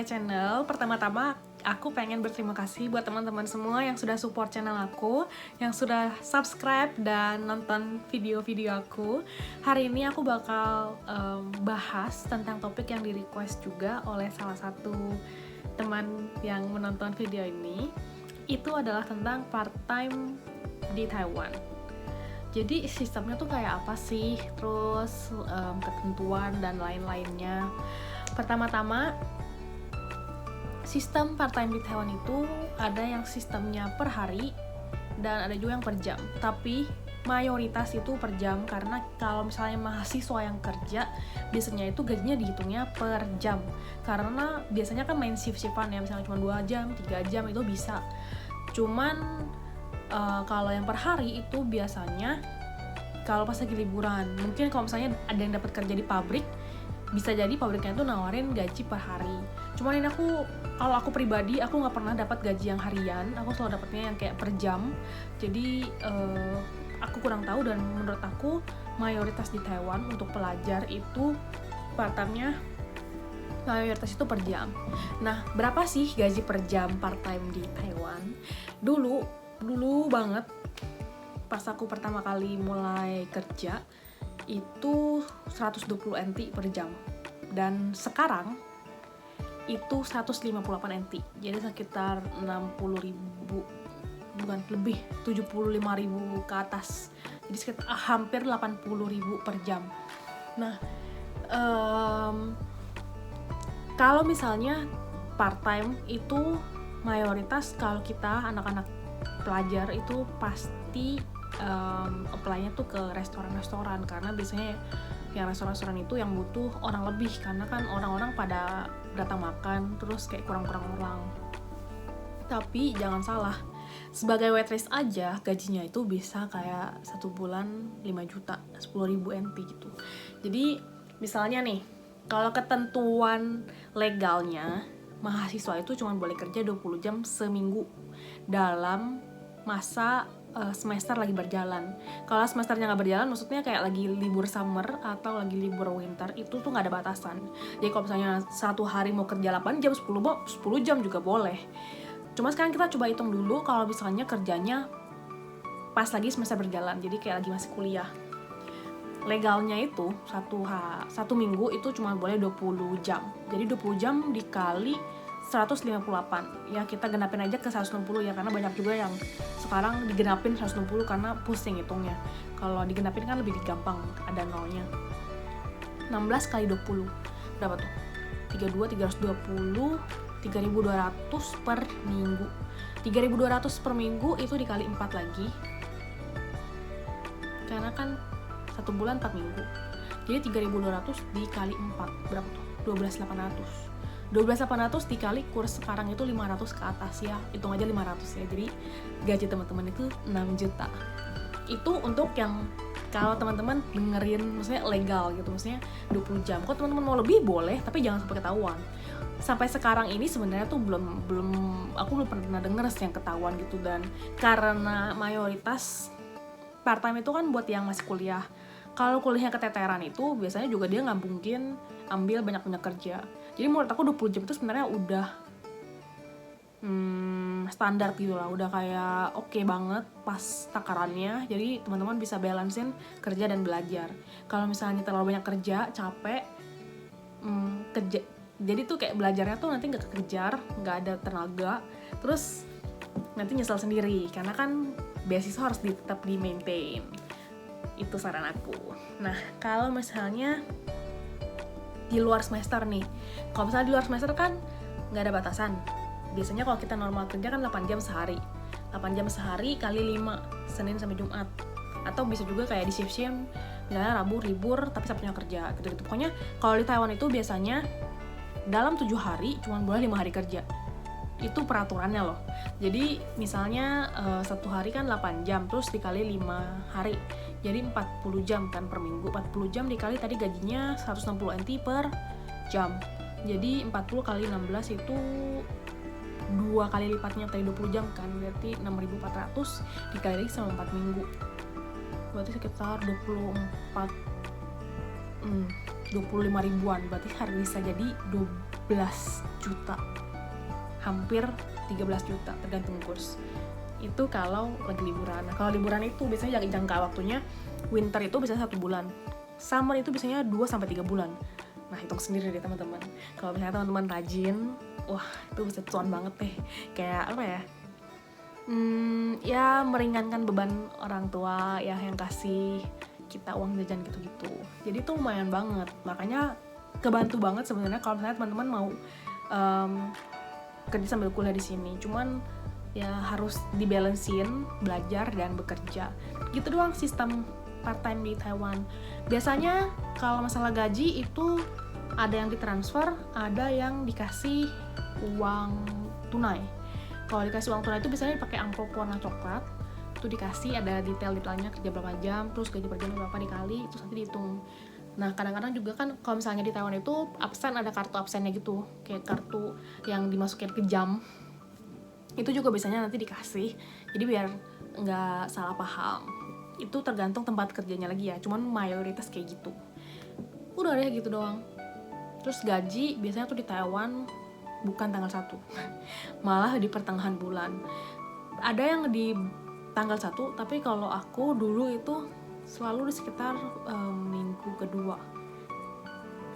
channel. Pertama-tama aku pengen berterima kasih buat teman-teman semua yang sudah support channel aku, yang sudah subscribe dan nonton video-video aku. Hari ini aku bakal bahas tentang topik yang di request juga oleh salah satu teman yang menonton video ini. Itu adalah tentang part-time di Taiwan. Jadi sistemnya tuh kayak apa sih, terus ketentuan dan lain-lainnya. Pertama-tama, sistem part-time di Taiwan itu ada yang sistemnya per hari dan ada juga yang per jam. Tapi mayoritas itu per jam, karena kalau misalnya mahasiswa yang kerja, biasanya itu gajinya dihitungnya per jam. Karena biasanya kan main shift-shiftan ya, misalnya cuma 2 jam, 3 jam itu bisa. Cuman kalau yang per hari itu biasanya kalau pas lagi liburan, mungkin kalau misalnya ada yang dapat kerja di pabrik, bisa jadi pabriknya itu nawarin gaji per hari. Cuman ini kalau aku pribadi, aku nggak pernah dapat gaji yang harian, aku selalu dapatnya yang kayak per jam. Jadi aku kurang tahu, dan menurut aku mayoritas di Taiwan untuk pelajar itu part-time-nya mayoritas itu per jam. Nah, berapa sih gaji per jam part-time di Taiwan? Dulu banget pas aku pertama kali mulai kerja itu 120 NT per jam, dan sekarang itu 158 NT, jadi sekitar 60.000, bukan, lebih 75.000 ke atas, jadi sekitar hampir 80.000 per jam. Nah, kalau misalnya part-time itu mayoritas kalau kita anak-anak pelajar itu pasti apply-nya tuh ke restoran-restoran, karena biasanya yang restoran-restoran itu yang butuh orang lebih, karena kan orang-orang pada datang makan terus kayak kurang-kurang orang. Tapi jangan salah, sebagai waitress aja gajinya itu bisa kayak 1 bulan 5 juta, 10.000 NT gitu. Jadi misalnya nih, kalau ketentuan legalnya, mahasiswa itu cuma boleh kerja 20 jam seminggu dalam masa semester lagi berjalan. Kalau semesternya nggak berjalan, maksudnya kayak lagi libur summer atau lagi libur winter, itu tuh nggak ada batasan. Jadi kalau misalnya satu hari mau kerja 8 jam, 10 jam juga boleh. Cuma sekarang kita coba hitung dulu kalau misalnya kerjanya pas lagi semester berjalan, jadi kayak lagi masih kuliah. Legalnya itu satu minggu itu cuma boleh 20 jam. Jadi 20 jam dikali 158. Ya kita genapin aja ke 160 ya, karena banyak juga yang sekarang digenapin 160 karena pusing hitungnya. Kalau digenapin kan lebih gampang, ada nolnya. 16 kali 20 berapa tuh? 320, 3.200 per minggu. 3.200 per minggu itu dikali 4 lagi, karena kan 1 bulan 4 minggu. Jadi 3.200 dikali 4 berapa tuh? 12.800. 12.800 dikali kurs sekarang itu 500 ke atas ya. Hitung aja 500 ya. Jadi gaji teman-teman itu 6 juta. Itu untuk yang kalau teman-teman dengerin maksudnya legal gitu, maksudnya 20 jam. Kalau teman-teman mau lebih boleh, tapi jangan sampai ketahuan. Sampai sekarang ini sebenarnya tuh aku belum pernah denger yang ketahuan gitu, dan karena mayoritas part-time itu kan buat yang masih kuliah. Kalau kuliahnya keteteran itu biasanya juga dia nggak mungkin ambil banyak-banyak kerja. Jadi menurut aku 20 jam itu sebenarnya udah standar gitu lah, udah kayak oke banget pas takarannya. Jadi teman-teman bisa balancein kerja dan belajar. Kalau misalnya terlalu banyak kerja, capek, kerja, jadi tuh kayak belajarnya tuh nanti nggak kekejar, nggak ada tenaga, terus nanti nyesel sendiri, karena kan beasiswa harus tetap di maintain. Itu saran aku. Nah, kalau misalnya di luar semester nih, kalau misalnya di luar semester kan nggak ada batasan. Biasanya kalau kita normal kerja kan 8 jam sehari, 8 jam sehari kali 5, Senin sampai Jumat. Atau bisa juga kayak di shift-shift, misalnya Rabu libur tapi Sabtunya kerja gitu-gitu. Pokoknya kalau di Taiwan itu biasanya dalam 7 hari cuma boleh 5 hari kerja. Itu peraturannya loh. Jadi misalnya 1 hari kan 8 jam, terus dikali 5 hari, jadi 40 jam kan per minggu. 40 jam dikali tadi gajinya 160 NT per jam, jadi 40 kali 16 itu 2 kali lipatnya tadi 20 jam kan, berarti 6.400 dikali lagi sama 4 minggu, berarti sekitar 24 25 ribuan, berarti harga bisa jadi 12 juta, hampir 13 juta tergantung kurs. Itu kalau lagi liburan. Nah, kalau liburan itu biasanya jangka waktunya, winter itu biasanya 1 bulan, summer itu biasanya 2-3 bulan. Nah, hitung sendiri deh teman-teman. Kalau misalnya teman-teman rajin, wah itu bisa cuan banget deh. Kayak apa ya? Ya meringankan beban orang tua ya, yang kasih kita uang jajan gitu-gitu. Jadi itu lumayan banget. Makanya kebantu banget sebenarnya kalau misalnya teman-teman mau kerja sambil kuliah di sini. Cuman ya harus dibalancein belajar dan bekerja. Gitu doang sistem part time di Taiwan. Biasanya kalau masalah gaji itu ada yang ditransfer, ada yang dikasih uang tunai. Kalau dikasih uang tunai itu biasanya dipakai amplop warna coklat. Itu dikasih ada detailnya kerja berapa jam, terus gaji per jam berapa dikali, terus nanti dihitung. Nah, kadang-kadang juga kan kalau misalnya di Taiwan itu absen, ada kartu absennya gitu, kayak kartu yang dimasukin ke jam. Itu juga biasanya nanti dikasih, jadi biar nggak salah paham. Itu tergantung tempat kerjanya lagi ya, cuman mayoritas kayak gitu. Udah deh gitu doang. Terus gaji biasanya tuh di Taiwan bukan tanggal 1 malah di pertengahan bulan. Ada yang di tanggal 1, tapi kalau aku dulu itu selalu di sekitar minggu kedua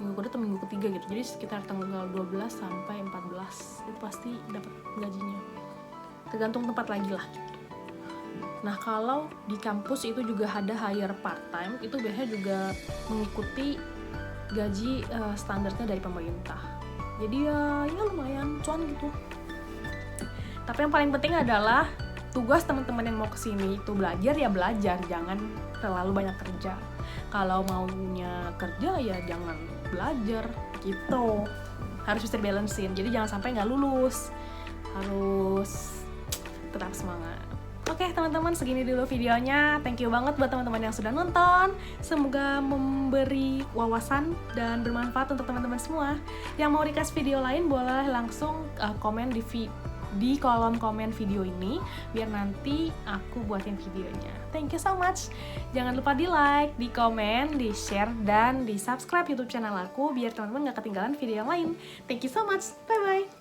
atau minggu ketiga gitu. Jadi sekitar tanggal 12 sampai 14 itu pasti dapat gajinya. Tergantung tempat lagi lah gitu. Nah, kalau di kampus itu juga ada hire part time, itu biasanya juga mengikuti gaji standarnya dari pemerintah. Jadi ya lumayan cuan gitu. Tapi yang paling penting adalah tugas teman-teman yang mau kesini itu belajar ya belajar, jangan terlalu banyak kerja. Kalau maunya kerja ya jangan belajar gitu. Harus bisa balancein. Jadi jangan sampai nggak lulus. Harus tetap semangat. Oke teman-teman, segini dulu videonya. Thank you banget buat teman-teman yang sudah nonton. Semoga memberi wawasan dan bermanfaat untuk teman-teman semua. Yang mau request video lain boleh langsung komen di kolom komen video ini, biar nanti aku buatin videonya. Thank you so much. Jangan lupa di like, di komen, di share, dan di subscribe YouTube channel aku biar teman-teman gak ketinggalan video yang lain. Thank you so much. Bye bye.